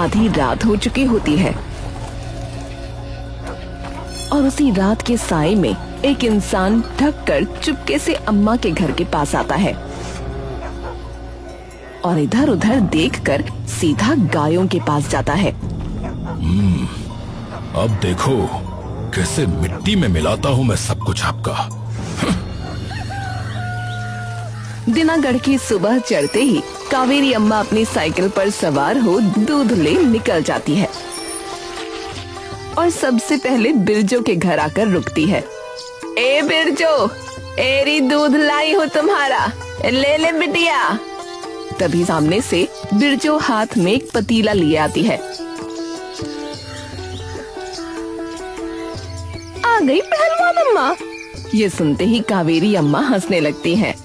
आधी रात हो चुकी होती है और उसी रात के साए में एक इंसान ढककर चुपके से अम्मा के घर के पास आता है और इधर उधर देखकर सीधा गायों के पास जाता है। अब देखो कैसे मिट्टी में मिलाता हूँ मैं सब कुछ आपका। दिनागढ़ की सुबह चढ़ते ही कावेरी अम्मा अपनी साइकिल पर सवार हो दूध ले निकल जाती है और सबसे पहले बिरजो के घर आकर रुकती है। ए बिरजो, एरी दूध लाई हो तुम्हारा, ले ले बिटिया। तभी सामने से बिरजो हाथ में एक पतीला लिए आती है। आ गई पहलवान अम्मा। ये सुनते ही कावेरी अम्मा हंसने लगती हैं।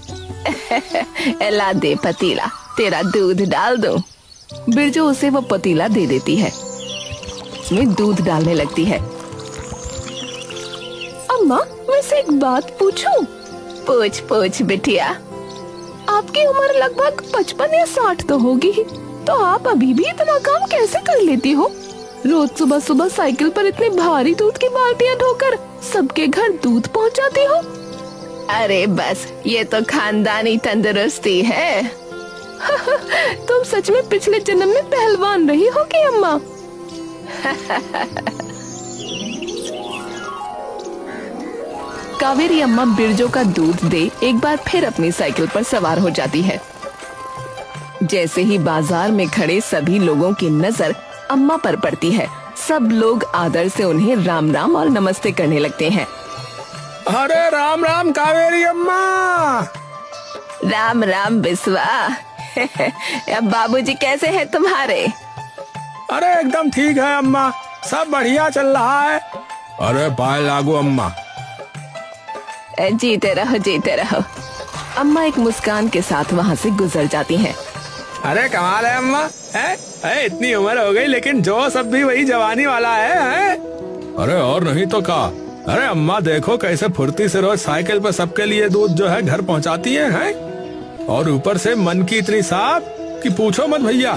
ला दे पतीला, तेरा दूध डाल दो। बिरजो उसे वो पतीला दे देती है। उसमें दूध डालने लगती है। अम्मा, वैसे एक बात पूछूं? पूछ पूछ बिटिया। आपकी उम्र लगभग 55 या 60 तो होगी, तो आप अभी भी इतना काम कैसे कर लेती हो? रोज सुबह सुबह साइकिल पर इतने भारी दूध की बाल्टियां ढोकर सबके घर दूध पहुंचाती हो? अरे बस, ये तो खानदानी तंदुरुस्ती है। तुम सच में पिछले जन्म में पहलवान रही हो कि अम्मा? कावेरी अम्मा बिरजो का दूध दे एक बार फिर अपनी साइकिल पर सवार हो जाती है। जैसे ही बाजार में खड़े सभी लोगों की नजर अम्मा पर पड़ती है, सब लोग आदर से उन्हें राम राम और नमस्ते करने लगते हैं। अरे राम राम कावेरी अम्मा। राम राम बिस्वा। बाबूजी कैसे हैं तुम्हारे? अरे एकदम ठीक है अम्मा, सब बढ़िया चल रहा है। अरे पाए लागू अम्मा। जीते रहो जीते रहो। अम्मा एक मुस्कान के साथ वहाँ से गुजर जाती हैं। अरे कमाल है अम्मा, है इतनी उम्र हो गई लेकिन जोश अब भी वही जवानी वाला है। अरे और नहीं तो क्या। अरे अम्मा देखो कैसे फुर्ती से रोज साइकिल पर सबके लिए दूध जो है घर पहुँचाती है? और ऊपर से मन की इतनी साफ कि पूछो मत भैया।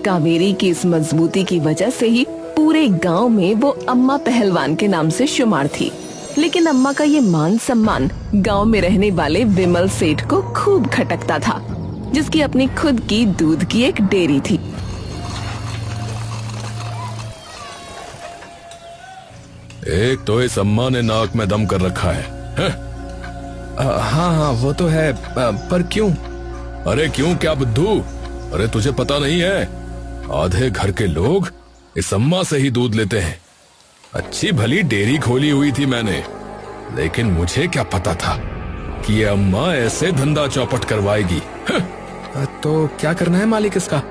कावेरी की इस मजबूती की वजह से ही पूरे गांव में वो अम्मा पहलवान के नाम से शुमार थी। लेकिन अम्मा का ये मान सम्मान गांव में रहने वाले विमल सेठ को खूब खटकता था, जिसकी अपनी खुद की दूध की एक डेयरी थी। एक तो इस अम्मा ने नाक में दम कर रखा है। हाँ हाँ वो तो है, पर क्यों? अरे क्यों क्या बुद्धू? अरे तुझे पता नहीं है, आधे घर के लोग इस अम्मा से ही दूध लेते हैं। अच्छी भली डेयरी खोली हुई थी मैंने, लेकिन मुझे क्या पता था कि ये अम्मा ऐसे धंधा चौपट करवाएगी। तो क्या करना है मालिक इसका?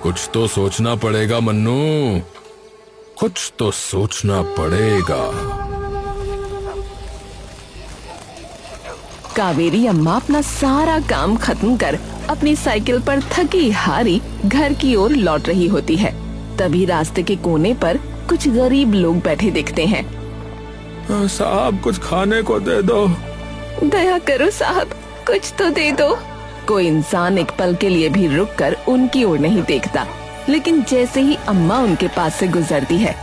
कुछ तो सोचना पड़ेगा मन्नू, कुछ तो सोचना पड़ेगा। कावेरी अम्मा अपना सारा काम खत्म कर अपनी साइकिल पर थकी हारी घर की ओर लौट रही होती है। तभी रास्ते के कोने पर कुछ गरीब लोग बैठे दिखते हैं। साहब कुछ खाने को दे दो। दया करो साहब, कुछ तो दे दो। कोई इंसान एक पल के लिए भी रुककर उनकी ओर नहीं देखता, लेकिन जैसे ही अम्मा उनके पास से गुजरती है,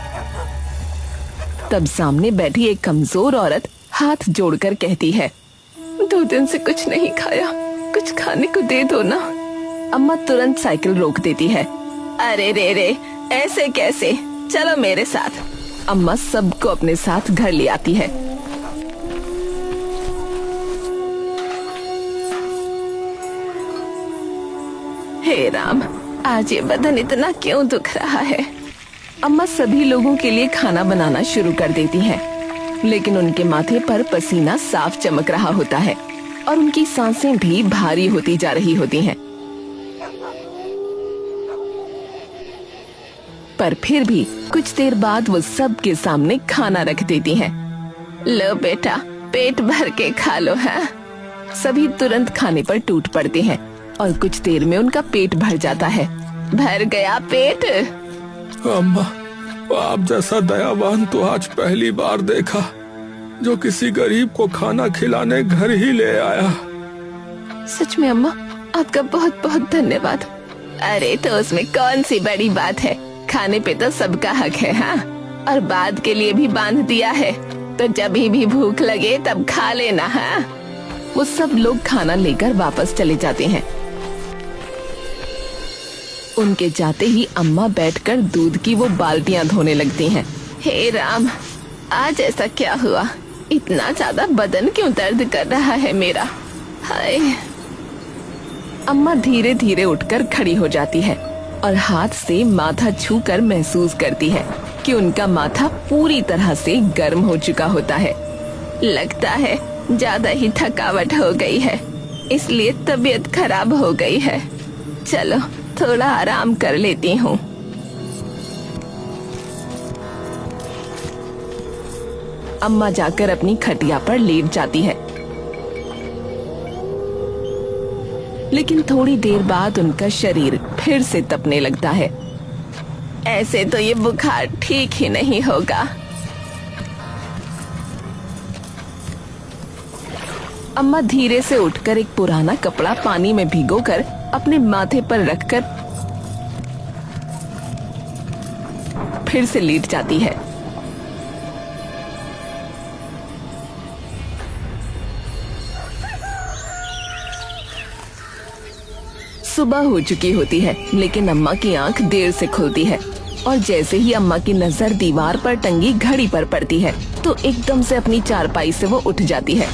तब सामने बैठी एक कमजोर औरत हाथ जोड़कर कहती है, 2 दिन से कुछ नहीं खाया, कुछ खाने को दे दो ना। अम्मा तुरंत साइकिल रोक देती है। अरे रे रे, ऐसे कैसे, चलो मेरे साथ। अम्मा सबको अपने साथ घर ले आती है। हे राम, आज ये बदन इतना क्यों दुख रहा है। अम्मा सभी लोगों के लिए खाना बनाना शुरू कर देती हैं, लेकिन उनके माथे पर पसीना साफ चमक रहा होता है और उनकी सांसें भी भारी होती जा रही होती हैं। पर फिर भी कुछ देर बाद वो सबके सामने खाना रख देती हैं। लो बेटा, पेट भर के खा लो है। सभी तुरंत खाने पर टूट पड़ते हैं और कुछ देर में उनका पेट भर जाता है। भर गया पेट? अम्मा, आप जैसा दयावान तो आज पहली बार देखा, जो किसी गरीब को खाना खिलाने घर ही ले आया। सच में अम्मा, आपका बहुत बहुत धन्यवाद। अरे तो उसमें कौन सी बड़ी बात है, खाने पे तो सबका हक है। हाँ, और बाद के लिए भी बांध दिया है, तो जब भी भूख लगे तब खा लेना। हाँ। वो सब लोग खाना लेकर वापस चले जाते हैं। उनके जाते ही अम्मा बैठकर दूध की वो बाल्टियां धोने लगती हैं। हे राम, आज ऐसा क्या हुआ? इतना ज्यादा बदन क्यों दर्द कर रहा है मेरा? हाय। अम्मा धीरे धीरे उठकर खड़ी हो जाती है और हाथ से माथा छूकर महसूस करती है कि उनका माथा पूरी तरह से गर्म हो चुका होता है। लगता है ज्यादा ही थकावट हो गई है, इसलिए तबीयत खराब हो गई है। चलो थोड़ा आराम कर लेती हूँ। अम्मा जाकर अपनी खटिया पर लेट जाती है, लेकिन थोड़ी देर बाद उनका शरीर फिर से तपने लगता है। ऐसे तो ये बुखार ठीक ही नहीं होगा। अम्मा धीरे से उठकर एक पुराना कपड़ा पानी में भिगोकर अपने माथे पर रखकर फिर से लेट जाती है। सुबह हो चुकी होती है, लेकिन अम्मा की आंख देर से खुलती है और जैसे ही अम्मा की नजर दीवार पर टंगी घड़ी पर पड़ती है तो एकदम से अपनी चारपाई से वो उठ जाती है।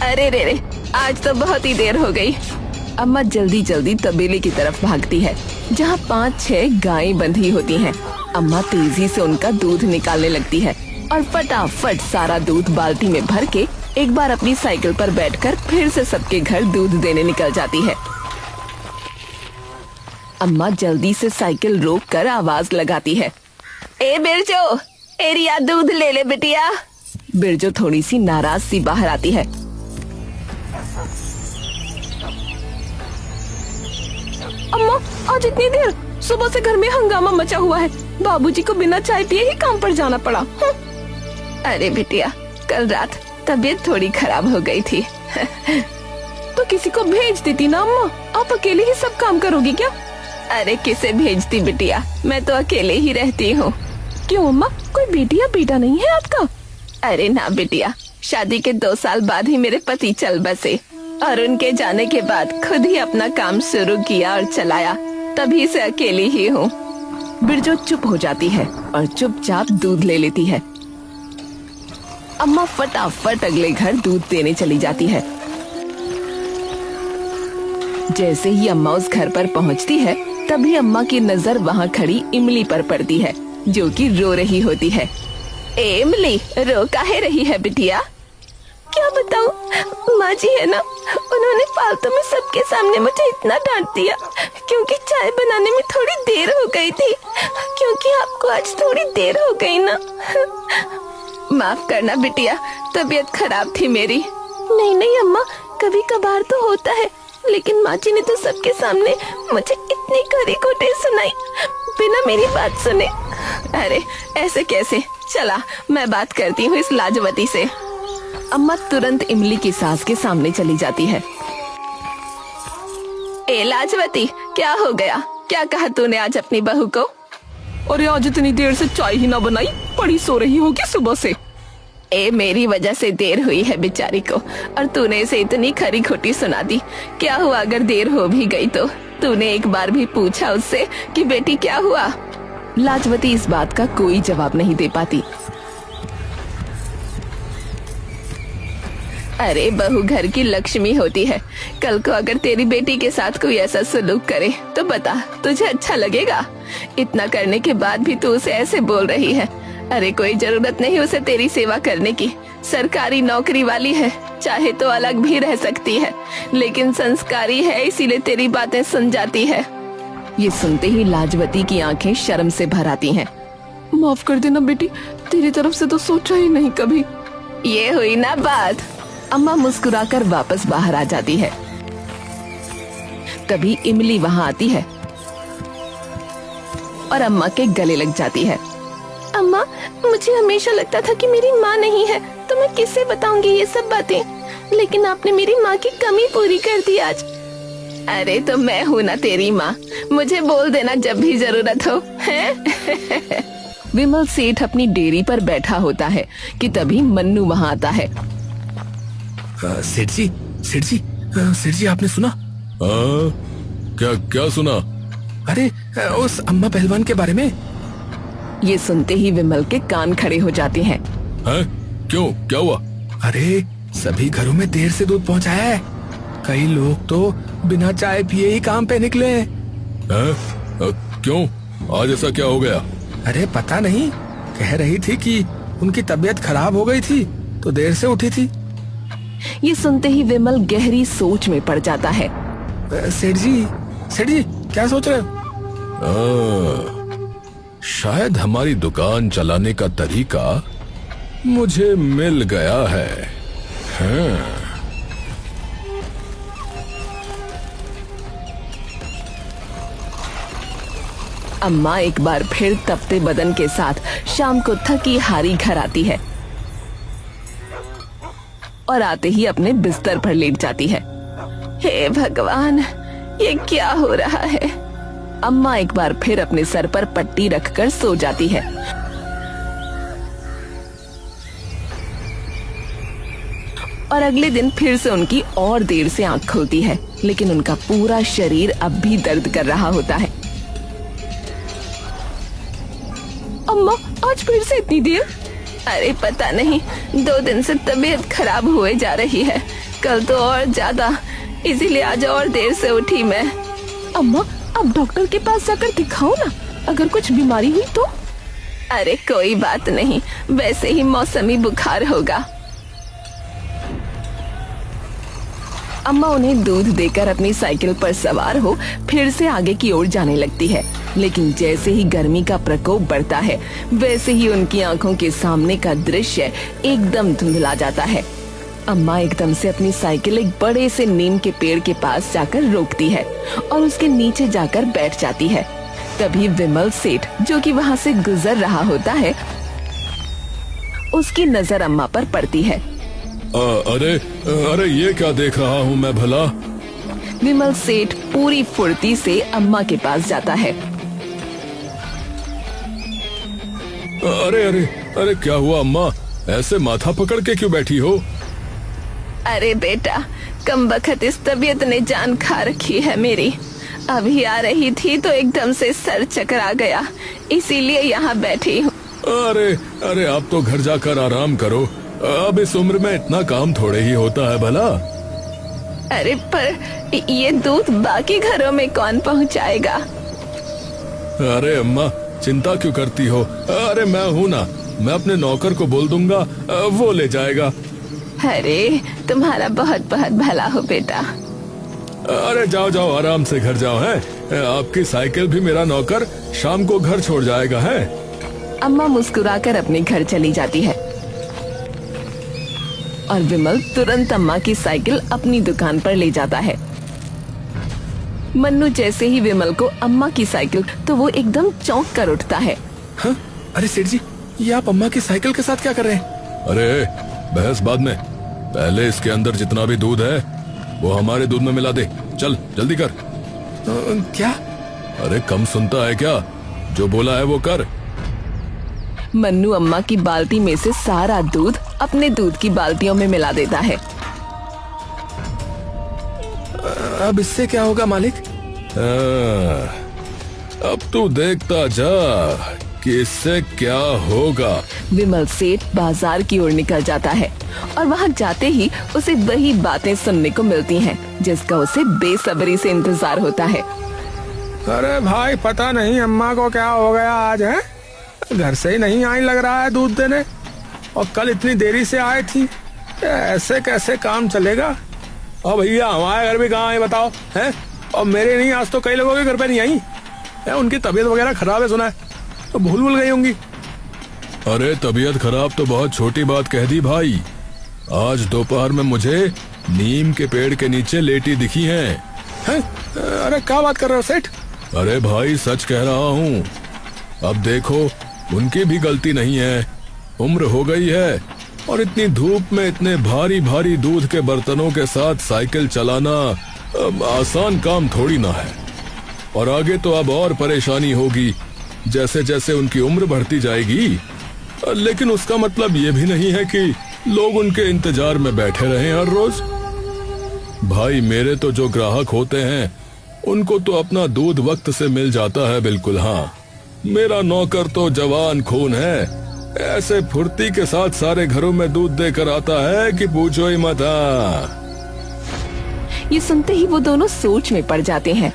अरे रे रे, आज तो बहुत ही देर हो गई। अम्मा जल्दी जल्दी तबेले की तरफ भागती है जहाँ 5-6 गायें बंधी होती हैं। अम्मा तेजी से उनका दूध निकालने लगती है और फटाफट सारा दूध बाल्टी में भर के एक बार अपनी साइकिल पर बैठकर फिर से सबके घर दूध देने निकल जाती है। अम्मा जल्दी से साइकिल रोककर आवाज लगाती है, ए बिरजो, एरिया दूध ले ले बिटिया। बिरजो थोड़ी सी नाराज सी बाहर आती है। अम्मा, आज इतनी देर? सुबह से घर में हंगामा मचा हुआ है, बाबूजी को बिना चाय पिए ही काम पर जाना पड़ा। अरे बिटिया, कल रात तबीयत थोड़ी खराब हो गई थी। तो किसी को भेज देती ना अम्मा, आप अकेले ही सब काम करोगी क्या? अरे किसे भेजती बिटिया, मैं तो अकेले ही रहती हूँ। क्यों अम्मा, कोई बेटी या बेटा नहीं है आपका? अरे ना बिटिया, शादी के 2 साल बाद ही मेरे पति चल बसे और उनके जाने के बाद खुद ही अपना काम शुरू किया और चलाया, तभी से अकेली ही हूँ। बिरजो चुप हो जाती है और चुपचाप दूध ले लेती है। अम्मा फटाफट अगले घर दूध देने चली जाती है। जैसे ही अम्मा उस घर पर पहुँचती है तभी अम्मा की नजर वहाँ खड़ी इमली पर पड़ती है, जो कि रो रही होती है। ए इमली, रो काहे रही है बिटिया? क्या बताऊं, माँ जी है ना, उन्होंने फालतू में सबके सामने मुझे इतना डांट दिया क्योंकि चाय बनाने में थोड़ी देर हो गई थी, क्योंकि आपको आज थोड़ी देर हो गई ना। माफ करना बिटिया, तबीयत खराब थी मेरी। नहीं नहीं अम्मा, कभी कभार तो होता है, लेकिन माँ जी ने तो सबके सामने मुझे इतनी कड़ी खोटे सुनाई बिना मेरी बात सुने। अरे ऐसे कैसे? चला, मैं बात करती हूँ इस लाजवती से। अम्मा तुरंत इमली की सास के सामने चली जाती है। ए लाजवती, क्या हो गया? क्या कहा तूने आज अपनी बहू को? अरे आज इतनी देर से चाय ही ना बनाई, पड़ी सो रही होगी सुबह से। ए मेरी वजह से देर हुई है बेचारी को, और तूने इसे इतनी खरी खोटी सुना दी। क्या हुआ अगर देर हो भी गई तो? तूने एक बार भी पूछा उससे कि बेटी क्या हुआ? लाजवती इस बात का कोई जवाब नहीं दे पाती। अरे बहू घर की लक्ष्मी होती है, कल को अगर तेरी बेटी के साथ कोई ऐसा सलूक करे तो बता, तुझे अच्छा लगेगा? इतना करने के बाद भी तू उसे ऐसे बोल रही है। अरे कोई जरूरत नहीं उसे तेरी सेवा करने की, सरकारी नौकरी वाली है, चाहे तो अलग भी रह सकती है, लेकिन संस्कारी है इसीलिए तेरी बातें सुन जाती है। ये सुनते ही लाजवती की आंखें शर्म से भर आती हैं। माफ कर देना बेटी, तेरी तरफ से तो सोचा ही नहीं कभी। ये हुई ना बात। अम्मा मुस्कुराकर वापस बाहर आ जाती है। तभी इमली वहाँ आती है और अम्मा के गले लग जाती है। अम्मा, मुझे हमेशा लगता था कि मेरी माँ नहीं है तो मैं किससे बताऊंगी ये सब बातें, लेकिन आपने मेरी माँ की कमी पूरी कर दी आज। अरे तो मैं हूँ ना तेरी माँ, मुझे बोल देना जब भी जरूरत हो, हैं? विमल सेठ अपनी डेयरी पर बैठा होता है कि तभी मन्नू वहाँ आता है। सेठ जी, सेठ जी, सेठ जी, आपने सुना? क्या क्या सुना? अरे उस अम्मा पहलवान के बारे में। ये सुनते ही विमल के कान खड़े हो जाते हैं। हैं? क्यों, क्या हुआ? अरे सभी घरों में देर से दूध पहुंचाया है। कई लोग तो बिना चाय पिए ही काम पे निकले हैं। क्यों, आज ऐसा क्या हो गया? अरे पता नहीं, कह रही थी कि उनकी तबीयत खराब हो गई थी तो देर से उठी थी। ये सुनते ही विमल गहरी सोच में पड़ जाता है। सेठ जी, सेठ जी, क्या सोच रहे हो? शायद हमारी दुकान चलाने का तरीका मुझे मिल गया है। हाँ। अम्मा एक बार फिर तपते बदन के साथ शाम को थकी हारी घर आती है और आते ही अपने बिस्तर पर लेट जाती है। हे भगवान, ये क्या हो रहा है? अम्मा एक बार फिर अपने सर पर पट्टी रखकर सो जाती है। और अगले दिन फिर से उनकी और देर से आंख खुलती है, लेकिन उनका पूरा शरीर अब भी दर्द कर रहा होता है। अम्मा, आज फिर से इतनी देर? अरे पता नहीं, 2 दिन से तबीयत खराब हुए जा रही है, कल तो और ज्यादा, इसीलिए आज और देर से उठी मैं। अम्मा, अब डॉक्टर के पास जाकर दिखाओ ना, अगर कुछ बीमारी हुई तो। अरे कोई बात नहीं, वैसे ही मौसमी बुखार होगा। अम्मा उन्हें दूध देकर अपनी साइकिल पर सवार हो फिर से आगे की ओर जाने लगती है, लेकिन जैसे ही गर्मी का प्रकोप बढ़ता है वैसे ही उनकी आंखों के सामने का दृश्य एकदम धुंधला जाता है। अम्मा एकदम से अपनी साइकिल एक बड़े से नीम के पेड़ के पास जाकर रोकती है और उसके नीचे जाकर बैठ जाती है। तभी विमल सेठ, जो कि वहाँ से गुजर रहा होता है, उसकी नजर अम्मा पर पड़ती है। अरे ये क्या देख रहा हूँ मैं भला? विमल सेठ पूरी फुर्ती से अम्मा के पास जाता है। अरे अरे अरे क्या हुआ अम्मा, ऐसे माथा पकड़ के क्यों बैठी हो? अरे बेटा, कमबख्त इस तबीयत ने जान खा रखी है मेरी। अभी आ रही थी तो एकदम से सर चकरा गया, इसीलिए यहाँ बैठी हूँ। अरे अरे आप तो घर जाकर आराम करो, अब इस उम्र में इतना काम थोड़े ही होता है भला। अरे पर ये दूध बाकी घरों में कौन पहुँचाएगा? अरे अम्मा, चिंता क्यों करती हो? अरे मैं हूँ ना, मैं अपने नौकर को बोल दूंगा, वो ले जाएगा। अरे तुम्हारा बहुत बहुत भला हो बेटा। अरे जाओ जाओ, आराम से घर जाओ। है आपकी साइकिल भी मेरा नौकर शाम को घर छोड़ जाएगा। है अम्मा मुस्कुराकर अपने घर चली जाती है और विमल तुरंत अम्मा की साइकिल अपनी दुकान पर ले जाता है। मन्नू जैसे ही विमल को अम्मा की साइकिल, तो वो एकदम चौंक कर उठता है। हाँ? अरे सेठ जी, ये आप अम्मा की साइकिल के साथ क्या कर रहे हैं? अरे बहस बाद में, पहले इसके अंदर जितना भी दूध है वो हमारे दूध में मिला दे। चल जल्दी कर। क्या? अरे कम सुनता है क्या? जो बोला है वो कर। मन्नू अम्मा की बाल्टी में से सारा दूध अपने दूध की बाल्टियों में मिला देता है। अब इससे क्या होगा मालिक? अब तू देखता जा कि इससे क्या होगा। विमल सेठ बाजार की ओर निकल जाता है और वहाँ जाते ही उसे वही बातें सुनने को मिलती हैं जिसका उसे बेसब्री से इंतजार होता है। अरे भाई, पता नहीं अम्मा को क्या हो गया आज। है घर से ही नहीं आई लग रहा है दूध देने, और कल इतनी देरी से आए थी। ऐसे कैसे काम चलेगा? और भैया हमारे घर भी कहाँ है बताओ? हैं? और मेरे नहीं, आज तो कई लोगों के घर पे नहीं आई है। उनकी तबीयत वगैरह खराब है सुना है, तो भूल गई होंगी। अरे तबीयत खराब तो बहुत छोटी बात कह दी भाई। आज दोपहर में मुझे नीम के पेड़ के नीचे लेटी दिखी हैं। हैं? अरे क्या बात कर रहे हो सेठ? अरे भाई सच कह रहा हूँ। अब देखो, उनकी भी गलती नहीं है, उम्र हो गई है, और इतनी धूप में इतने भारी भारी दूध के बर्तनों के साथ साइकिल चलाना अब आसान काम थोड़ी ना है, और आगे तो अब और परेशानी होगी जैसे जैसे उनकी उम्र बढ़ती जाएगी। लेकिन उसका मतलब ये भी नहीं है कि लोग उनके इंतजार में बैठे रहें हर रोज। भाई मेरे तो जो ग्राहक होते हैं उनको तो अपना दूध वक्त से मिल जाता है। बिल्कुल हाँ, मेरा नौकर तो जवान खून है, ऐसे फुर्ती के साथ सारे घरों में दूध देकर आता है कि पूछो ही मत। ये सुनते ही वो दोनों सोच में पड़ जाते हैं।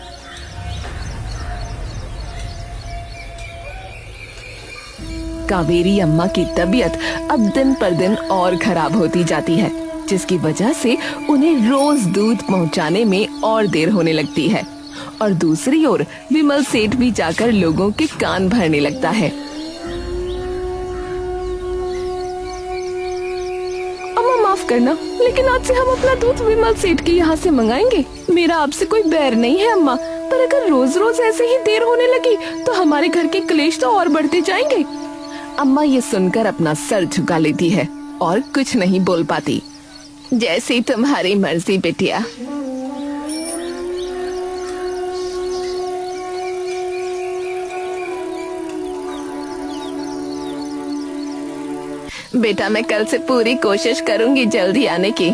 कावेरी अम्मा की तबीयत अब दिन पर दिन और खराब होती जाती है, जिसकी वजह से उन्हें रोज दूध पहुंचाने में और देर होने लगती है। और दूसरी ओर विमल सेठ भी जाकर लोगों के कान भरने लगता है। अम्मा माफ करना, लेकिन आज से हम अपना दूध विमल सेठ के यहाँ से मंगाएंगे। मेरा आपसे कोई बैर नहीं है अम्मा, पर अगर रोज रोज ऐसे ही देर होने लगी तो हमारे घर के क्लेश तो और बढ़ते जाएंगे। अम्मा ये सुनकर अपना सर झुका लेती है और कुछ नहीं बोल पाती। जैसी तुम्हारी मर्जी बेटिया। बेटा मैं कल से पूरी कोशिश करूंगी जल्दी आने की।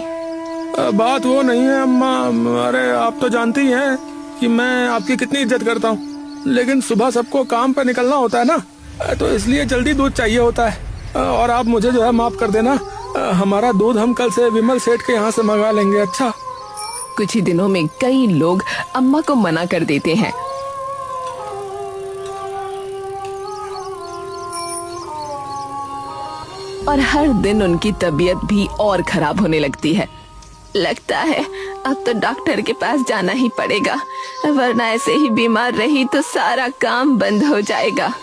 बात वो नहीं है अम्मा, अरे आप तो जानती हैं कि मैं आपकी कितनी इज्जत करता हूँ, लेकिन सुबह सबको काम पर निकलना होता है ना, तो इसलिए जल्दी दूध चाहिए होता है। और आप मुझे जो है माफ कर देना, हमारा दूध हम कल से विमल सेठ के यहाँ से मंगा लेंगे। अच्छा। कुछ ही दिनों में कई लोग अम्मा को मना कर देते हैं। और हर दिन उनकी तबीयत भी और खराब होने लगती है। लगता है अब तो डॉक्टर के पास जाना ही पड़ेगा, वरना ऐसे ही बीमार रही तो सारा काम बंद हो जाएगा।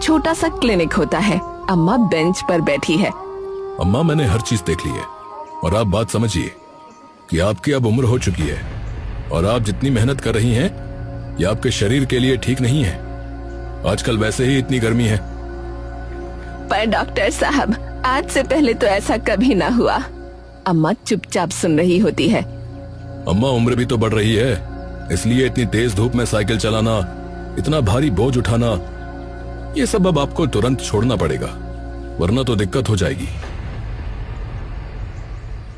छोटा सा क्लिनिक होता है। अम्मा बेंच पर बैठी है। अम्मा मैंने हर चीज देख ली है, और आप बात समझिए कि आपकी अब उम्र हो चुकी है, और आप जितनी मेहनत कर रही हैं ये आपके शरीर के लिए ठीक नहीं है। आजकल वैसे ही इतनी गर्मी है। पर डॉक्टर साहब, आज से पहले तो ऐसा कभी ना हुआ। अम्मा चुपचाप सुन रही होती है। अम्मा उम्र भी तो बढ़ रही है, इसलिए इतनी तेज धूप में साइकिल चलाना, इतना भारी बोझ उठाना, ये सब अब आपको तुरंत छोड़ना पड़ेगा, वरना तो दिक्कत हो जाएगी।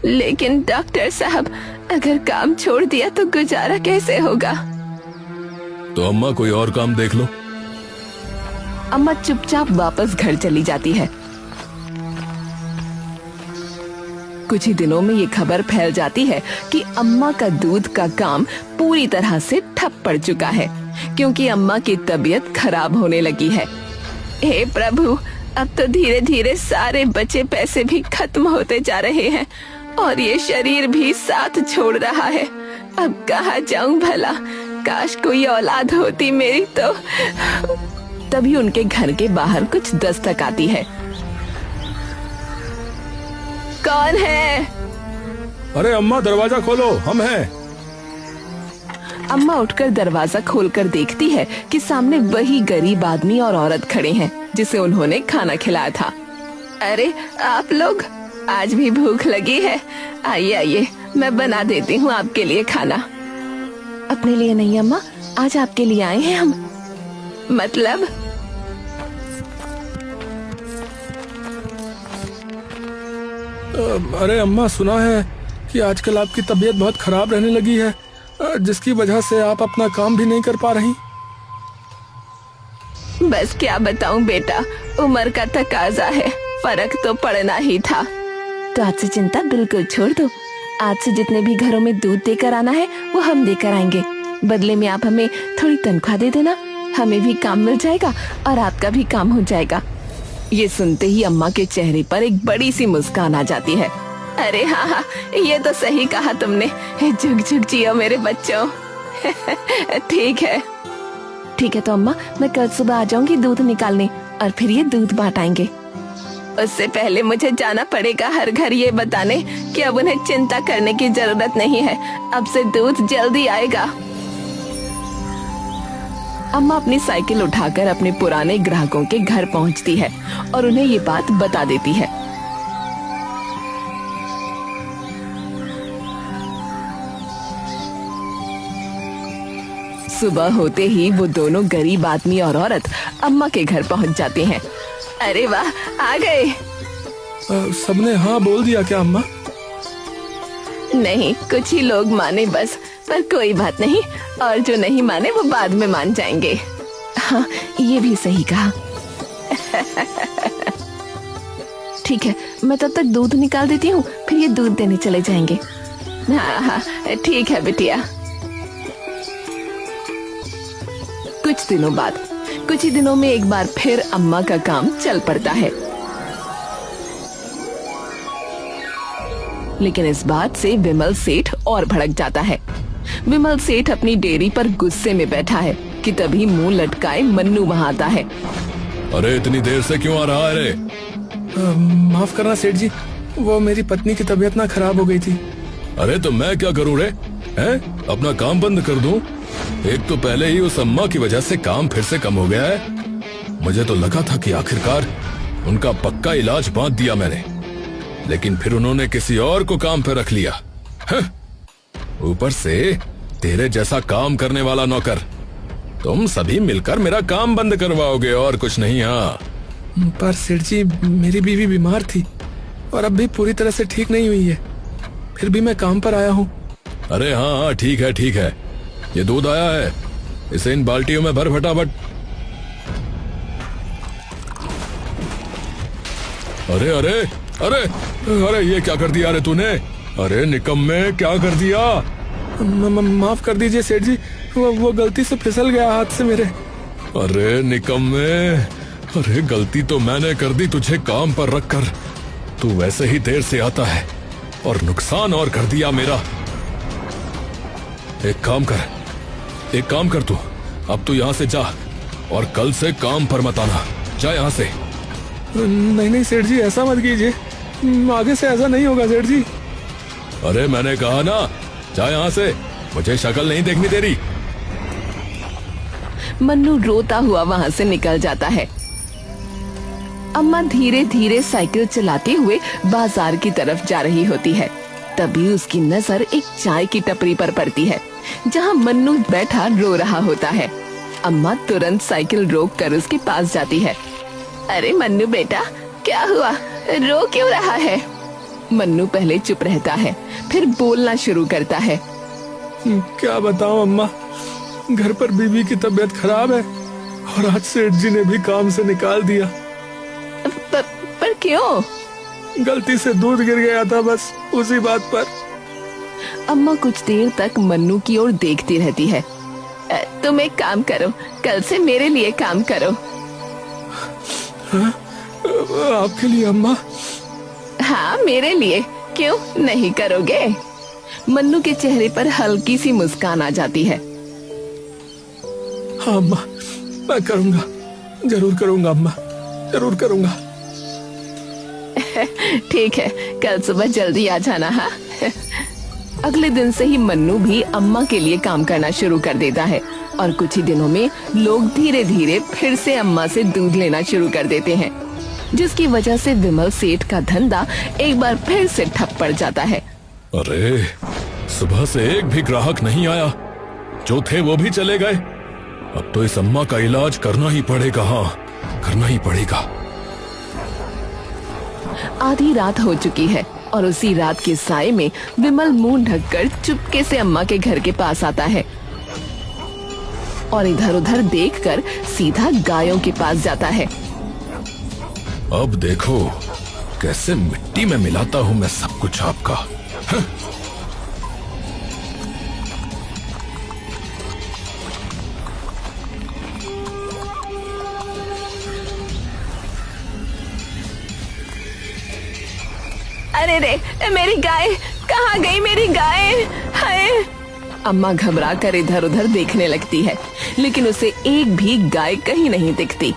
लेकिन डॉक्टर साहब, अगर काम छोड़ दिया तो गुजारा कैसे होगा? तो अम्मा कोई और काम देख लो। अम्मा चुपचाप वापस घर चली जाती है। कुछ ही दिनों में ये खबर फैल जाती है कि अम्मा का दूध का काम पूरी तरह से ठप पड़ चुका है, क्योंकि अम्मा की तबीयत खराब होने लगी है। हे प्रभु, अब तो धीरे धीरे सारे बचे पैसे भी खत्म होते जा रहे हैं, और ये शरीर भी साथ छोड़ रहा है। अब कहाँ जाऊं भला? काश कोई औलाद होती मेरी तो। तभी उनके घर के बाहर कुछ दस्तक आती है। कौन है? अरे अम्मा दरवाजा खोलो, हम हैं। अम्मा उठकर दरवाजा खोलकर देखती है कि सामने वही गरीब आदमी और औरत खड़े हैं जिसे उन्होंने खाना खिलाया था। अरे आप लोग, आज भी भूख लगी है? आइए आइए, मैं बना देती हूँ आपके लिए खाना। अपने लिए नहीं अम्मा, आज आपके लिए आए हैं हम। मतलब? अरे अम्मा, सुना है कि आजकल आपकी तबीयत बहुत खराब रहने लगी है, जिसकी वजह से आप अपना काम भी नहीं कर पा रही। बस क्या बताऊं बेटा, उम्र का तकाजा है, फर्क तो पड़ना ही था। तो आज से चिंता बिल्कुल छोड़ दो। आज से जितने भी घरों में दूध देकर आना है वो हम देकर आएंगे। बदले में आप हमें थोड़ी तनख्वाह दे देना, हमें भी काम मिल जाएगा और आपका भी काम हो जाएगा। ये सुनते ही अम्मा के चेहरे पर एक बड़ी सी मुस्कान आ जाती है। अरे हाँ हाँ, ये तो सही कहा तुमने। झुक झुक जियो मेरे बच्चों। ठीक है तो अम्मा, मैं कल सुबह आ जाऊंगी दूध निकालने, और फिर ये दूध बांट आएंगे। उससे पहले मुझे जाना पड़ेगा हर घर ये बताने कि अब उन्हें चिंता करने की जरूरत नहीं है, अब से दूध जल्दी आएगा। अम्मा अपनी साइकिल उठाकर अपने पुराने ग्राहकों के घर पहुंचती है और उन्हें ये बात बता देती है। सुबह होते ही वो दोनों गरीब आदमी और औरत अम्मा के घर पहुंच जाते हैं। अरे वाह, आ गए। सबने हाँ बोल दिया क्या अम्मा? नहीं, कुछ ही लोग माने बस, पर कोई बात नहीं, और जो नहीं माने वो बाद में मान जाएंगे। हाँ, ये भी सही कहा। ठीक है, मैं तब तक दूध निकाल देती हूँ, फिर ये दूध देने चले जाएंगे। हाँ हाँ, ठीक है बिटिया। कुछ दिनों बाद, कुछ ही दिनों में एक बार फिर अम्मा का काम चल पड़ता है। लेकिन इस बात से विमल सेठ और भड़क जाता है। विमल सेठ अपनी डेयरी पर गुस्से में बैठा है कि तभी मुंह लटकाए मन्नू वहां आता है। अरे इतनी देर से क्यों आ रहा है रे? माफ करना सेठ जी, वो मेरी पत्नी की तबीयत ना खराब हो गई थी। अरे तो मैं क्या करूं रे? हैं? अपना काम बंद कर दूं? एक तो पहले ही उस अम्मा की वजह से काम फिर से कम हो गया है। मुझे तो लगा था कि आखिरकार उनका पक्का इलाज बांध दिया मैंने, लेकिन फिर उन्होंने किसी और को काम पे रख लिया। ऊपर से तेरे जैसा काम करने वाला नौकर। तुम सभी मिलकर मेरा काम बंद करवाओगे और कुछ नहीं। हाँ, पर सेठ जी, मेरी बीवी बीमार थी और अब भी पूरी तरह से ठीक नहीं हुई है, फिर भी मैं काम पर आया हूँ। अरे हाँ हाँ, ठीक है ठीक है। ये दूध आया है, इसे इन बाल्टियों में भर फटाफट। अरे अरे अरे अरे, ये क्या कर दिया रे तूने? अरे निकम्मे, क्या कर दिया? माफ कर दीजिए सेठ जी, वो गलती से फिसल गया हाथ से मेरे। अरे निकम्मे, अरे गलती तो मैंने कर दी तुझे काम पर रखकर। तू वैसे ही देर से आता है और नुकसान और कर दिया मेरा। एक काम कर तू, अब तू यहाँ से जा और कल से काम पर मत आना। जा यहाँ से। नहीं सेठ जी, ऐसा मत कीजिए, आगे से ऐसा नहीं होगा सेठ जी। अरे मैंने कहा ना, जा यहाँ से, मुझे शक्ल नहीं देखनी तेरी। मन्नू रोता हुआ वहाँ से निकल जाता है। अम्मा धीरे धीरे साइकिल चलाते हुए बाजार की तरफ जा रही होती है। तभी उसकी नजर एक चाय की टपरी पर पड़ती है, जहाँ मन्नू बैठा रो रहा होता है। अम्मा तुरंत साइकिल रोक कर उसके पास जाती है। अरे मन्नू बेटा, क्या हुआ, रो क्यों रहा है? मन्नू पहले चुप रहता है, फिर बोलना शुरू करता है। क्या बताऊं अम्मा, घर पर बीवी की तबीयत खराब है और आज सेठ जी ने भी काम से निकाल दिया। पर क्यों? गलती से दूध गिर गया था, बस उसी बात पर। अम्मा कुछ देर तक मन्नू की ओर देखती रहती है। तुम एक काम करो, कल से मेरे लिए काम करो। आपके लिए अम्मा? हाँ, मेरे लिए, क्यों नहीं करोगे? मन्नू के चेहरे पर हल्की सी मुस्कान आ जाती है। हाँ अम्मा, मैं करूँगा, जरूर करूँगा अम्मा, जरूर करूँगा। ठीक है, कल सुबह जल्दी आ जाना। हाँ। अगले दिन से ही मन्नू भी अम्मा के लिए काम करना शुरू कर देता है और कुछ ही दिनों में लोग धीरे धीरे फिर से अम्मा से दूध लेना शुरू कर देते हैं, जिसकी वजह से विमल सेठ का धंधा एक बार फिर से ठप पड़ जाता है। अरे सुबह से एक भी ग्राहक नहीं आया, जो थे वो भी चले गए। अब तो इस अम्मा का इलाज करना ही पड़ेगा। हाँ, करना ही पड़ेगा। आधी रात हो चुकी है और उसी रात के साए में विमल मुंह ढककर चुपके से अम्मा के घर के पास आता है और इधर उधर देखकर सीधा गायों के पास जाता है। अब देखो कैसे मिट्टी में मिलाता हूँ मैं सब कुछ आपका। अरे रे, मेरी गाय कहाँ गई? मेरी गाय! हाय! अम्मा घबरा कर इधर उधर देखने लगती है, लेकिन उसे एक भी गाय कहीं नहीं दिखती।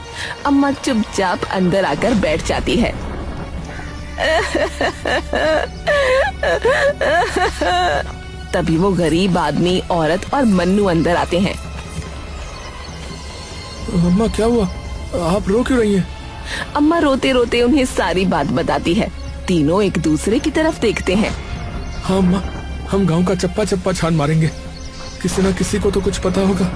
अम्मा चुपचाप अंदर आकर बैठ जाती है। तभी वो गरीब आदमी, औरत और मन्नू अंदर आते हैं। अम्मा क्या हुआ, आप रो क्यों रही हैं? अम्मा रोते रोते उन्हें सारी बात बताती है। तीनों एक दूसरे की तरफ देखते हैं। हाँ अम्मा, हम गांव का चप्पा चप्पा छान मारेंगे, किसी ना किसी को तो कुछ पता होगा।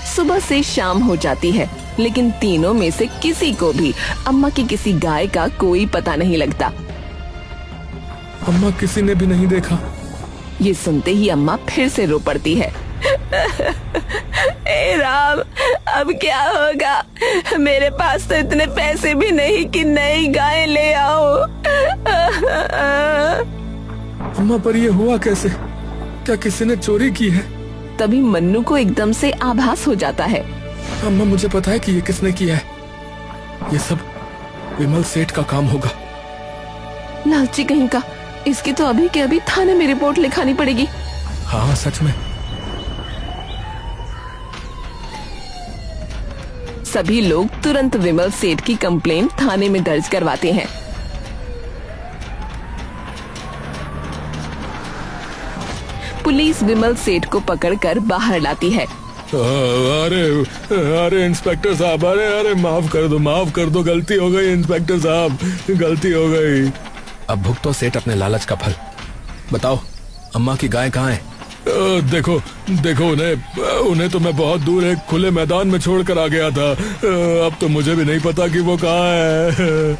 सुबह से शाम हो जाती है, लेकिन तीनों में से किसी को भी अम्मा की किसी गाय का कोई पता नहीं लगता। अम्मा किसी ने भी नहीं देखा। ये सुनते ही अम्मा फिर से रो पड़ती है। ए राम, अब क्या होगा? मेरे पास तो इतने पैसे भी नहीं कि नई गाय ले आओ। अम्मा, पर ये हुआ कैसे? क्या किसी ने चोरी की है? तभी मन्नू को एकदम से आभास हो जाता है। अम्मा, मुझे पता है कि ये किसने किया है। ये सब विमल सेठ का काम होगा। लालची कहीं का, इसकी तो अभी के अभी थाने में रिपोर्ट लिखानी पड़ेगी। हाँ, सच में। सभी लोग तुरंत विमल सेठ की कंप्लेंट थाने में दर्ज करवाते हैं। पुलिस विमल सेठ को पकड़कर बाहर लाती है। अरे अरे इंस्पेक्टर साहब, अरे माफ कर दो, गलती हो गई इंस्पेक्टर साहब, गलती हो गई। अब भुगतो सेठ अपने लालच का फल। बताओ, अम्मा की गाय कहाँ है? देखो उन्हें तो मैं बहुत दूर एक खुले मैदान में छोड़कर आ गया था। अब तो मुझे भी नहीं पता कि वो कहाँ है।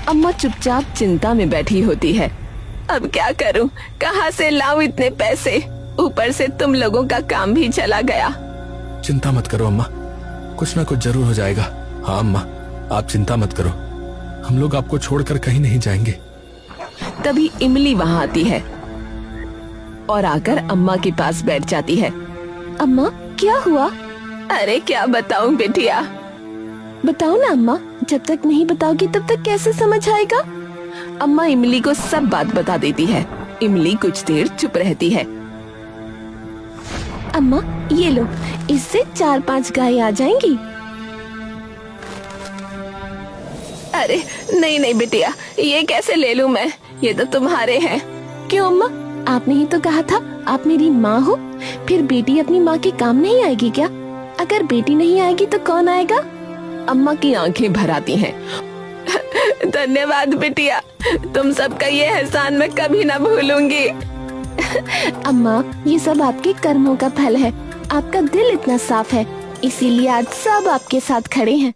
अम्मा चुपचाप चिंता में बैठी होती है। अब क्या करूं? कहां से लाऊं इतने पैसे? ऊपर से तुम लोगों का काम भी चला गया। चिंता मत करो अम्मा, कुछ ना कुछ जरूर हो जाएगा। हाँ अम्मा, आप चिंता मत करो, हम लोग आपको छोड़कर कहीं नहीं जाएंगे। तभी इमली वहाँ आती है और आकर अम्मा के पास बैठ जाती है। अम्मा, क्या हुआ? अरे क्या बताऊं बेटिया? बताओ ना अम्मा, जब तक नहीं बताओगी तब तक कैसे समझ आएगा? अम्मा इमली को सब बात बता देती है। इमली कुछ देर चुप रहती है। अम्मा, ये लो, इससे 4-5 गाय आ जाएंगी। अरे नहीं बेटिया, ये कैसे ले लूं मैं? ये तो तुम्हारे हैं। क्यों अम्मा, आपने ही तो कहा था आप मेरी माँ हो। फिर बेटी अपनी माँ के काम नहीं आएगी क्या? अगर बेटी नहीं आएगी तो कौन आएगा? अम्मा की आंखें भर आती हैं। धन्यवाद बेटिया, तुम सबका ये एहसान मैं कभी ना भूलूंगी। अम्मा, ये सब आपके कर्मों का फल है। आपका दिल इतना साफ है, इसीलिए आज सब आपके साथ खड़े हैं।